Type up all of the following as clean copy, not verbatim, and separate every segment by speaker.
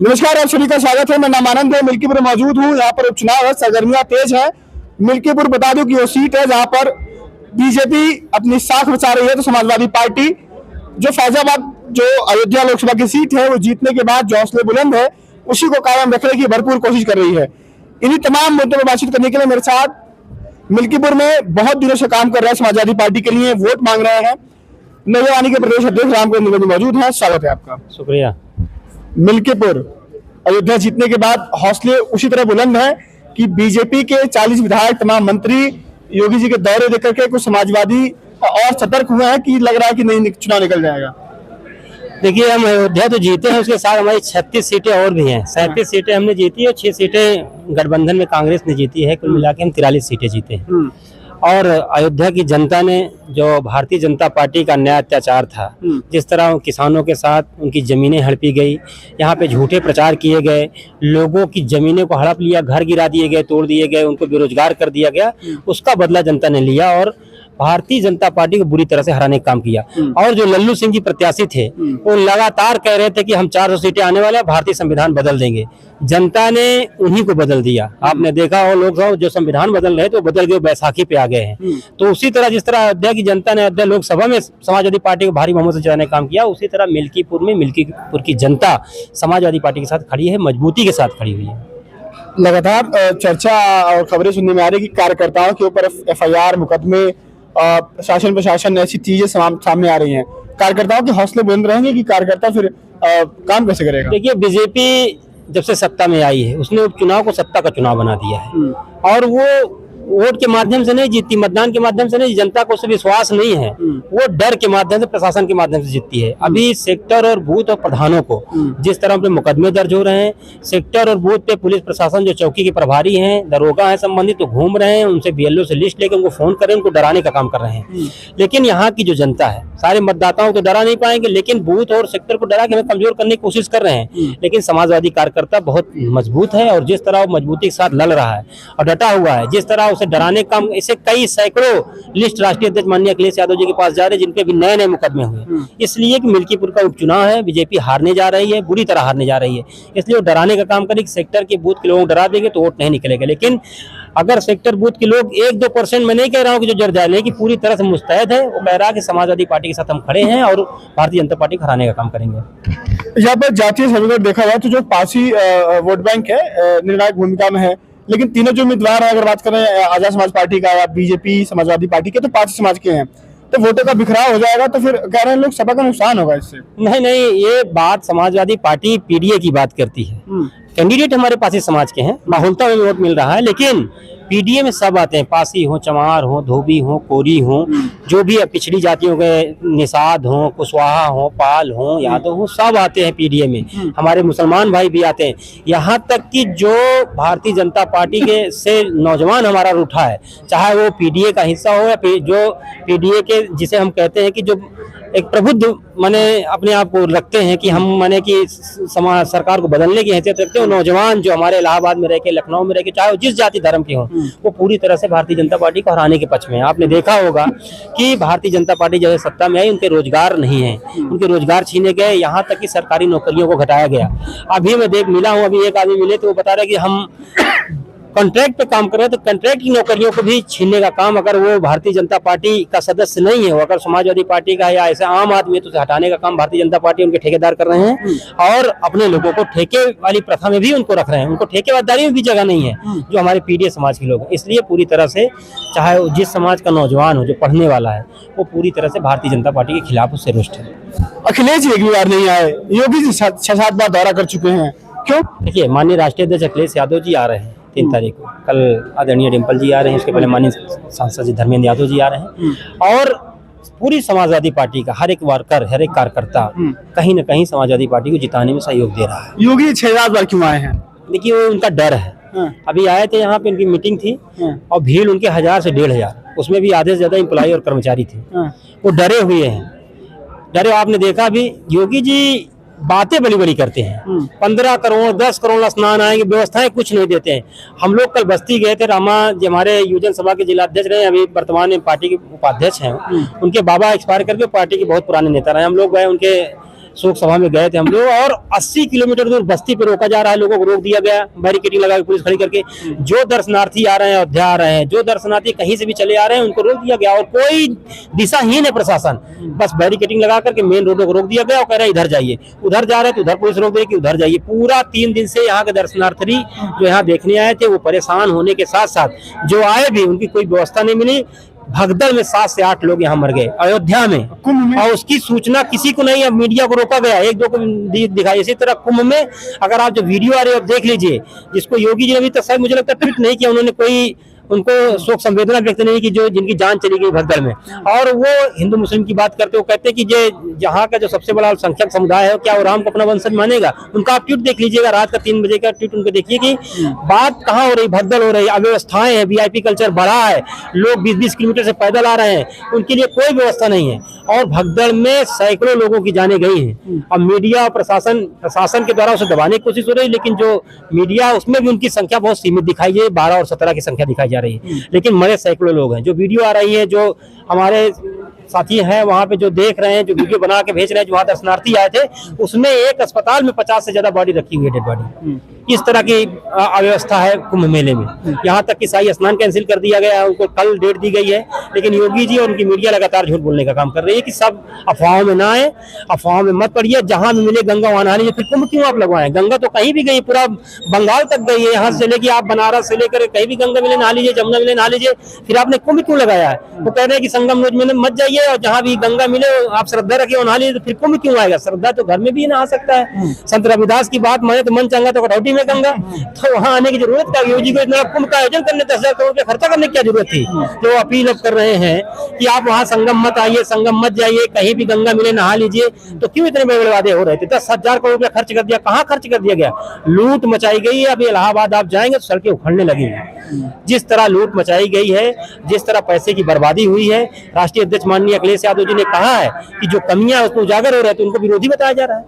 Speaker 1: नमस्कार, आप सभी का स्वागत है। मैं नामानंद है, मिल्कीपुर मौजूद हूँ। यहाँ पर उपचुनाव है, सरगर्मियां तेज है। मिल्कीपुर बता दूं कि वो सीट है जहाँ पर बीजेपी अपनी साख बचा रही है, तो समाजवादी पार्टी जो फैजाबाद जो अयोध्या लोकसभा की सीट है वो जीतने के बाद जो हौसले बुलंद है उसी को कायम रखने की भरपूर कोशिश कर रही है। इन्हीं तमाम मुद्दों पर बातचीत करने के लिए मेरे साथ मिल्कीपुर में बहुत दिनों से काम कर रहे हैं समाजवादी पार्टी के लिए, वोट मांग रहे हैं, नौजवानी के प्रदेश अध्यक्ष रामकुंद द्विवेदी मौजूद हैं। स्वागत है आपका।
Speaker 2: शुक्रिया।
Speaker 1: मिल्कीपुर अयोध्या जीतने के बाद हौसले उसी तरह बुलंद हैं कि बीजेपी के 40 विधायक, तमाम मंत्री योगी जी के दौरे देकर के कुछ समाजवादी और सतर्क हुए हैं कि लग रहा है कि नहीं चुनाव निकल जाएगा।
Speaker 2: देखिए, हम अयोध्या तो जीते हैं, उसके साथ हमारी 36 सीटें और भी हैं। 37 सीटें हमने जीती है और 6 सीटें गठबंधन में कांग्रेस ने जीती है। कुल मिला के हम 43 सीटें जीते हैं। और अयोध्या की जनता ने जो भारतीय जनता पार्टी का अन्याय अत्याचार था, जिस तरह किसानों के साथ उनकी जमीनें हड़पी गई, यहाँ पे झूठे प्रचार किए गए, लोगों की जमीनों को हड़प लिया, घर गिरा दिए गए, तोड़ दिए गए, उनको बेरोजगार कर दिया गया, उसका बदला जनता ने लिया और भारतीय जनता पार्टी को बुरी तरह से हराने का काम किया। और जो लल्लू सिंह जी प्रत्याशी थे वो लगातार कह रहे थे कि हम 400 सीटें आने वाले हैं, भारतीय संविधान बदल देंगे। जनता ने उन्हीं को बदल दिया। आपने देखा हो, लोग जो संविधान बदल रहे थे वो बदल गए, बैसाखी पे आ गए हैं। तो उसी तरह जिस तरह अयोध्या की जनता ने अयोध्या लोकसभा में समाजवादी पार्टी को भारी बहुमत से जिताने का काम किया, उसी तरह मिल्कीपुर की जनता समाजवादी पार्टी के साथ खड़ी है, मजबूती के साथ खड़ी हुई है।
Speaker 1: लगातार चर्चा और खबरें सुनने में आ रही है कि कार्यकर्ताओं के ऊपर FIR, मुकदमे, शासन प्रशासन ऐसी चीजें सामने आ रही हैं। कार्यकर्ताओं के हौसले बुलंद रहेंगे कि कार्यकर्ता फिर काम कैसे करेगा?
Speaker 2: देखिए, बीजेपी जब से सत्ता में आई है उसने उपचुनाव को सत्ता का चुनाव बना दिया है। और वो वोट के माध्यम से नहीं जीतती, मतदान के माध्यम से नहीं, जनता को उससे विश्वास नहीं है, वो डर के माध्यम से, प्रशासन के माध्यम से जीतती है। अभी सेक्टर और बूथ और प्रधानों को जिस तरह पे मुकदमे दर्ज हो रहे हैं, सेक्टर और बूथ पे पुलिस प्रशासन जो चौकी के प्रभारी हैं, दरोगा हैं संबंधित, तो घूम रहे हैं, उनसे BLO से लिस्ट लेकर उनको फोन करें, उनको डराने का काम कर रहे हैं। लेकिन यहाँ की जो जनता है, सारे मतदाताओं को डरा नहीं पाएंगे, लेकिन बूथ और सेक्टर को डरा के हमें कमजोर करने की कोशिश कर रहे हैं। लेकिन समाजवादी कार्यकर्ता बहुत मजबूत है और जिस तरह वो मजबूती के साथ लड़ रहा है और डटा हुआ है, जिस तरह उसे डराने का काम, इसे कई सैकड़ों लिस्ट राष्ट्रीय अध्यक्ष माननीय अखिलेश यादव जी के पास जा रहे हैं, जिनके भी नए नए मुकदमे हुए। इसलिए कि मिल्कीपुर का उपचुनाव है, बीजेपी हारने जा रही है, बुरी तरह हारने जा रही है, इसलिए वो डराने का काम करेगी। सेक्टर के बूथ के लोगों को डरा देंगे तो वोट नहीं निकलेगा। लेकिन अगर सेक्टर बूथ के लोग 1-2% में नहीं कह रहा हूँ कि जो जर जाए, कि पूरी तरह से मुस्तैद है, वो कह रहा है कि समाजवादी पार्टी के साथ हम खड़े हैं और भारतीय जनता पार्टी को हराने का काम करेंगे।
Speaker 1: यहाँ पर जातीय समीकरण देखा जाए तो जो पासी वोट बैंक है निर्णायक भूमिका में है, लेकिन तीनों जो उम्मीदवार है, अगर बात करें आजाद समाज पार्टी का या बीजेपी समाजवादी पार्टी के, तो पासी समाज के हैं, तो वोटों का बिखराव हो जाएगा, तो फिर कह रहे हैं लोग सभा का नुकसान होगा इससे।
Speaker 2: नहीं, ये बात समाजवादी पार्टी PDA की बात करती है। कैंडिडेट हमारे पासी समाज के हैं, बाहुलता में वोट मिल रहा है, लेकिन PDA में सब आते हैं, पासी हो, चमार हो, धोबी हो, कोरी हो, जो भी पिछड़ी जातियों के निषाद हो, कुशवाहा हो, पाल हो, यादव हो, सब आते हैं PDA में। हमारे मुसलमान भाई भी आते हैं। यहाँ तक कि जो भारतीय जनता पार्टी के से नौजवान हमारा रूठा है, चाहे वो PDA का हिस्सा हो या जो PDA के, जिसे हम कहते हैं कि जो एक प्रबुद्ध माने अपने आप को रखते हैं कि हम माने कि समाज सरकार को बदलने की हैसियत रखते हैं, नौजवान जो हमारे इलाहाबाद में रह के, लखनऊ में रह के, चाहे वो जिस जाति धर्म के हों, वो पूरी तरह से भारतीय जनता पार्टी को हराने के पक्ष में है। आपने देखा होगा कि भारतीय जनता पार्टी जब सत्ता में आई, उनके रोजगार नहीं है, उनके रोजगार छीने गए, यहाँ तक कि सरकारी नौकरियों को घटाया गया। अभी मैं मिला हूँ, अभी एक आदमी मिले तो वो बता रहे कि हम कॉन्ट्रैक्ट पे काम कर रहे हैं, तो कॉन्ट्रैक्ट की नौकरियों को भी छीनने का काम, अगर वो भारतीय जनता पार्टी का सदस्य नहीं है, वो अगर समाजवादी पार्टी का या ऐसे आम आदमी है, तो उसे हटाने का काम भारतीय जनता पार्टी उनके ठेकेदार कर रहे हैं और अपने लोगों को ठेके वाली प्रथा में भी उनको रख रहे हैं। उनको ठेकेदारी में भी जगह नहीं है, जो हमारे PDA समाज के लोग हैं। इसलिए पूरी तरह से, चाहे जिस समाज का नौजवान हो, जो पढ़ने वाला है, वो पूरी तरह से भारतीय जनता पार्टी के खिलाफ उससे रुष्ट है।
Speaker 1: अखिलेश जी एक भी बार नहीं आए, योगी जी 6-7 बार दौरा कर चुके हैं, क्यों?
Speaker 2: देखिए, माननीय राष्ट्रीय अध्यक्ष अखिलेश यादव जी आ रहे हैं 3 तारीख को, कल आदरणीय डिम्पल जी आ रहे हैं, उसके पहले माननीय सांसद जी धर्मेंद्र यादव जी आ रहे हैं। और पूरी समाजवादी पार्टी का हर एक वर्कर, हर एक कार्यकर्ता कहीं न कहीं समाजवादी पार्टी को जिताने में सहयोग दे रहा है।
Speaker 1: योगी 6 बार क्यों आए हैं?
Speaker 2: देखिए, वो उनका डर है। अभी आए थे, यहाँ पे उनकी मीटिंग थी और भीड़ उनके 1000 से 1500, उसमें भी आधे से ज्यादा एम्प्लॉय और कर्मचारी थे। वो डरे हुए हैं, डरे। आपने देखा भी, योगी जी बातें बड़ी बड़ी करते हैं, 15 करोड़ 10 करोड़ स्नान आएंगे, व्यवस्थाएं कुछ नहीं देते हैं। हम लोग कल बस्ती गए थे, रामा जी हमारे युवजन सभा के जिला अध्यक्ष रहे, अभी वर्तमान में पार्टी के उपाध्यक्ष हैं। उनके बाबा एक्सपायर करके पार्टी के बहुत पुराने नेता रहे। हम लोग गए, उनके शोक सभा में गए थे हम लोग, और 80 किलोमीटर दूर बस्ती पे रोका जा रहा है, लोगों को रोक दिया गया बैरिकेडिंग लगा के, पुलिस खड़ी करके। जो दर्शनार्थी आ रहे हैं, अयोध्या आ रहे हैं, जो दर्शनार्थी कहीं से भी चले आ रहे हैं, उनको रोक दिया गया, और कोई दिशाहीन है प्रशासन, बस बैरिकेडिंग लगा करके मेन रोडों को रोक दिया गया और कह रहे हैं इधर जाइए, उधर जा रहे हैं तो उधर पुलिस रोक देगी, उधर जाइए। पूरा 3 दिन से यहाँ के दर्शनार्थी जो यहाँ देखने आए थे वो परेशान होने के साथ साथ जो आए भी उनकी कोई व्यवस्था नहीं मिली। भगदड़ में 7 से 8 लोग यहाँ मर गए अयोध्या में,
Speaker 1: कुंभ में,
Speaker 2: और उसकी सूचना किसी को नहीं, अब मीडिया को रोका गया, 1-2 को दिखाई। इसी तरह कुंभ में अगर आप जो वीडियो आ रही है देख लीजिए, जिसको योगी जी ने अभी तक शायद मुझे लगता है ट्वीट नहीं किया उन्होंने, कोई उनको शोक संवेदना व्यक्त नहीं की जो जिनकी जान चली गई भगदड़ में। और वो हिंदू मुस्लिम की बात करते, वो कहते हैं कि जो जहाँ का जो सबसे बड़ा अल्पसंख्यक समुदाय है क्या वो राम को अपना वंशज मानेगा। उनका आप ट्वीट देख लीजिएगा, रात का 3 बजे का ट्वीट उनको देखिए कि बात कहाँ हो रही, भगदड़ हो रही, अव्यवस्थाएं हैं, वीआईपी कल्चर बढ़ा है, लोग 20-20 किलोमीटर से पैदल आ रहे हैं, उनके लिए कोई व्यवस्था नहीं है, और भगदड़ में सैकड़ों लोगों की जानें गई हैं। अब मीडिया और प्रशासन के द्वारा उसे दबाने की कोशिश हो रही है, लेकिन जो मीडिया उसमें भी उनकी संख्या बहुत सीमित दिखाई दे, 12 और 17 की संख्या दिखाई जा रही है, लेकिन मरे सैकड़ों लोग हैं। जो वीडियो आ रही है, जो हमारे साथी हैं वहाँ पे जो देख रहे हैं, जो वीडियो बना के भेज रहे हैं, जो वहाँ दर्शनार्थी आए थे, उसमें एक अस्पताल में 50 से ज्यादा बॉडी रखी हुई है, डेड बॉडी। इस तरह की अव्यवस्था है कुंभ मेले में। यहाँ तक कि शाही स्नान कैंसिल कर दिया गया है, उनको कल डेट दी गई है, लेकिन योगी जी और उनकी मीडिया लगातार झूठ बोलने का काम कर रही है कि सब अफवाहों में ना आए, अफवाहों में मत पड़िए, जहां भी मिले गंगा वहां नहा लीजिए। फिर कुंभ क्यों आप लगवाएं? गंगा तो कहीं भी गई, पूरा बंगाल तक गई है, यहाँ से लेके आप बनारस से लेकर कहीं भी गंगा मिले नहा लीजिए, जमुना मिले नहा लीजिए, फिर आपने कुंभ क्यों लगाया है? वो कह रहे हैं कि संगम में मत जाइए, और जहां भी गंगा मिले आप श्रद्धा रखिए और नहा लीजिए, तो फिर कुंभ क्यों आएगा? श्रद्धा तो घर में भी नहा सकता है। संत रविदास की बात माने तो मन चंगा तो कटौती में गंगा, तो वहां आने की जरूरत क्या? योगी को इतना कुंभ का आयोजन करने 10,000 करोड़ रुपए खर्चा करने की क्या जरूरत थी? जो अपील अब कर रहे हैं कि आप वहां संगम मत आइए, संगम मत जाइए, कहीं भी गंगा मिले नहा लीजिए, तो क्यों इतने बड़े वादे हो रहे थे? 10,000 करोड़ रुपया खर्च कर दिया, कहाँ खर्च कर दिया गया? लूट मचाई गई है। अभी इलाहाबाद आप जाएंगे तो सड़कें उखड़ने लगी हैं। जिस तरह लूट मचाई गई है, जिस तरह पैसे की बर्बादी हुई है, राष्ट्रीय अध्यक्ष माननीय अखिलेश यादव जी ने कहा है कि जो कमियां उसको उजागर हो रहे हैं तो उनको विरोधी बताया जा रहा है।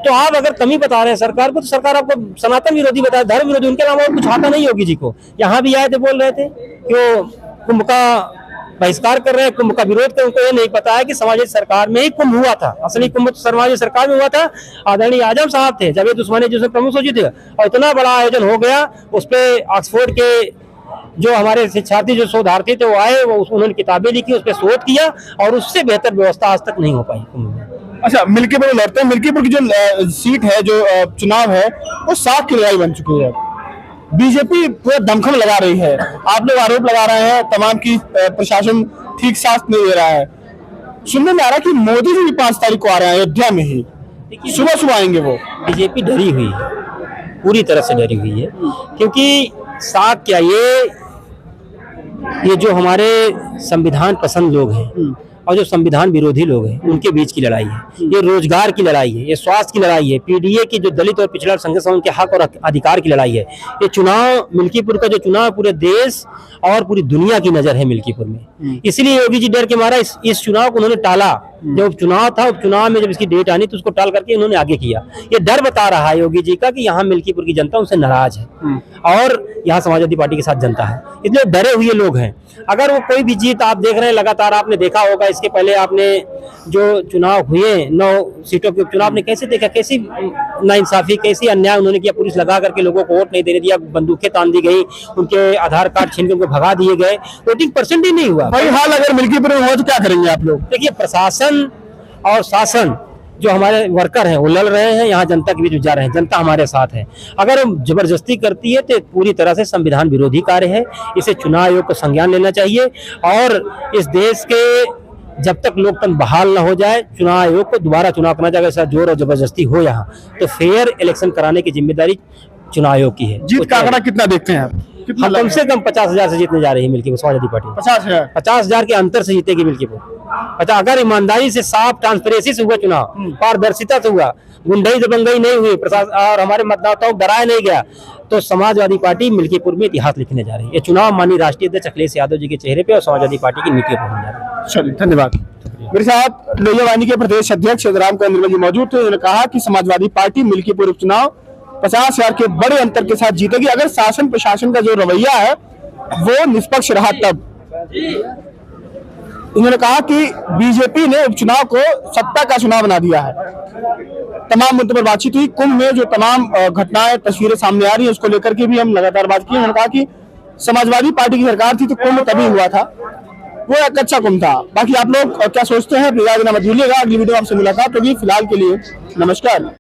Speaker 2: तो आप अगर कमी बता रहे हैं सरकार को, तो सरकार आपको सनातन विरोधी बताए, धर्म विरोधी, उनके अलावा कुछ आता नहीं योगी जी को। यहाँ भी आए थे, बोल रहे थे कि वो कुंभ का बहिष्कार कर रहे हैं, कुंभ का विरोध कर, उनको ये नहीं पता है कि समाजवादी सरकार में ही कुंभ हुआ था। असली कुंभ समाजवादी सरकार में हुआ था, आदरणीय आजम साहब थे, जावेद उस्मानी जिसमें प्रमुख सचिव थे, और इतना बड़ा आयोजन हो गया। उस पर ऑक्सफोर्ड के जो हमारे शिक्षार्थी, जो शोधार्थी थे, वो आए, वो उन्होंने किताबें लिखी, उस पर शोध किया, और उससे बेहतर व्यवस्था आज तक नहीं हो पाई कुंभ में।
Speaker 1: अच्छा, मिल्कीपुर लड़ते हैं। मिल्कीपुर की जो सीट है, जो चुनाव है, वो 7 की लड़ाई बन चुकी है। बीजेपी पूरा दमखम लगा रही है, आप लोग आरोप लगा रहे हैं तमाम की प्रशासन ठीक साथ नहीं दे रहा है। सुनने में आ रहा है कि मोदी जी भी 5 तारीख को आ रहे हैं अयोध्या में ही, सुबह सुबह आएंगे वो।
Speaker 2: बीजेपी डरी हुई है, पूरी तरह से डरी हुई है, क्योंकि साथ क्या, ये जो हमारे संविधान पसंद लोग हैं और जो संविधान विरोधी लोग हैं, उनके बीच की लड़ाई है। ये रोजगार की लड़ाई है, ये स्वास्थ्य की लड़ाई है, पीडीए की जो दलित और पिछड़ा संघर्ष उनके हक और अधिकार की लड़ाई है। ये चुनाव, मिल्कीपुर का जो चुनाव, पूरे देश और पूरी दुनिया की नजर है मिल्कीपुर में। इसलिए योगी जी डर के मारा इस चुनाव को उन्होंने टाला। जब चुनाव था, चुनाव में जब इसकी डेट आनी तो उसको टाल करके उन्होंने आगे किया। ये डर बता रहा है योगी जी का कि यहाँ मिल्कीपुर की जनता उनसे नाराज है और यहाँ समाजवादी पार्टी के साथ जनता है, इसलिए डरे हुए लोग हैं। अगर वो कोई भी जीत आप देख रहे हैं, लगातार आपने देखा होगा, इसके पहले आपने जो चुनाव हुए 9 सीटों के उपचुनाव, आपने कैसे देखा, कैसी नाइंसाफी, कैसी अन्याय उन्होंने किया। पुलिस लगा करके लोगों को वोट नहीं देने दिया, बंदूकें तान दी गई, उनके आधार कार्ड छीन के उनको भगा दिए गए, वोटिंग % ही नहीं हुआ।
Speaker 1: भाई हाल अगर मिल्कीपुर में हो तो क्या करेंगे आप लोग?
Speaker 2: देखिए, प्रशासन और शासन जो हमारे वर्कर हैं वो लड़ रहे हैं, यहाँ जनता के बीच जा रहे हैं, जनता हमारे साथ है। अगर जबरदस्ती करती है तो पूरी तरह से संविधान विरोधी कार्य है, इसे चुनाव आयोग को संज्ञान लेना चाहिए। और इस देश के जब तक लोकतंत्र बहाल न हो जाए, चुनाव आयोग को दोबारा चुनाव करना चाहिए। ऐसा जोर और जबरदस्ती हो यहाँ तो फेयर इलेक्शन कराने की जिम्मेदारी चुनाव आयोग की है।
Speaker 1: जीत का आंकड़ा कितना देखते हैं आप?
Speaker 2: हम कम से कम 50,000 से जीतने जा रही है मिल्कीपुर समाजवादी पार्टी। 50,000 के अंतर से जीतेगी मिल्कीपुर। अच्छा, अगर ईमानदारी से, साफ ट्रांसपेरेंसी से हुआ चुनाव, पारदर्शिता से हुआ, गुंडई दबंगई नहीं हुई, प्रशासन और हमारे मतदाताओं को डराया नहीं गया, तो समाजवादी पार्टी मिल्कीपुर में इतिहास लिखने जा रही है। ये चुनाव माननीय राष्ट्रीय अध्यक्ष अखिलेश यादव जी के चेहरे पे और समाजवादी पार्टी की नीतियों पर होने जा रहा है।
Speaker 1: चलिए, धन्यवाद। मेरे साथ लोहिया वाहिनी के प्रदेश अध्यक्ष राम कुमार जी मौजूद थे। उन्होंने कहा कि समाजवादी पार्टी मिल्कीपुर उपचुनाव 50,000 के बड़े अंतर के साथ जीतेगी, अगर शासन प्रशासन का जो रवैया है वो निष्पक्ष रहा तब। उन्होंने कहा कि बीजेपी ने उपचुनाव को सत्ता का चुनाव बना दिया है। तमाम मुद्दों पर बातचीत हुई। कुंभ में जो तमाम घटनाएं तस्वीरें सामने आ रही है उसको लेकर के भी हम लगातार बात की। उन्होंने कहा कि समाजवादी पार्टी की सरकार थी तो कुंभ तभी हुआ था, वो एक अच्छा कुंभ था। बाकी आप लोग क्या सोचते हैं, प्लीज मत भूलिएगा। अगली वीडियो आपसे मुलाकात होगी। फिलहाल के लिए नमस्कार।